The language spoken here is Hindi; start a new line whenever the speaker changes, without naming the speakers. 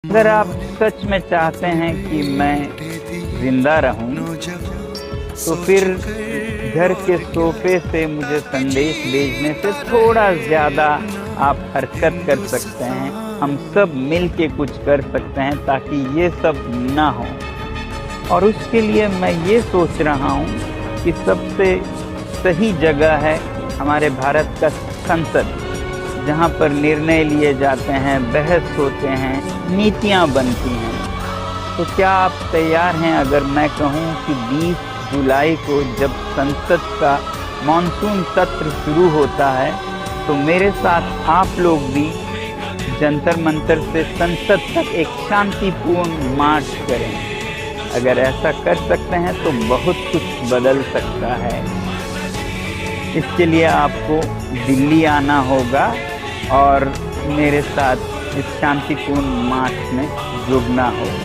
अगर आप सच में चाहते हैं कि मैं जिंदा रहूं, तो फिर घर के सोफे से मुझे संदेश भेजने से थोड़ा ज़्यादा आप हरकत कर सकते हैं। हम सब मिल के कुछ कर सकते हैं ताकि ये सब ना हो। और उसके लिए मैं ये सोच रहा हूँ कि सबसे सही जगह है हमारे भारत का संसद, जहाँ पर निर्णय लिए जाते हैं, बहस होते हैं, नीतियाँ बनती हैं। तो क्या आप तैयार हैं अगर मैं कहूँ कि 20 जुलाई को जब संसद का मॉनसून सत्र शुरू होता है, तो मेरे साथ आप लोग भी जंतर मंतर से संसद तक एक शांतिपूर्ण मार्च करें। अगर ऐसा कर सकते हैं तो बहुत कुछ बदल सकता है। इसके लिए आपको दिल्ली आना होगा और मेरे साथ इस शांतिपूर्ण मार्च में जुड़ना होगा।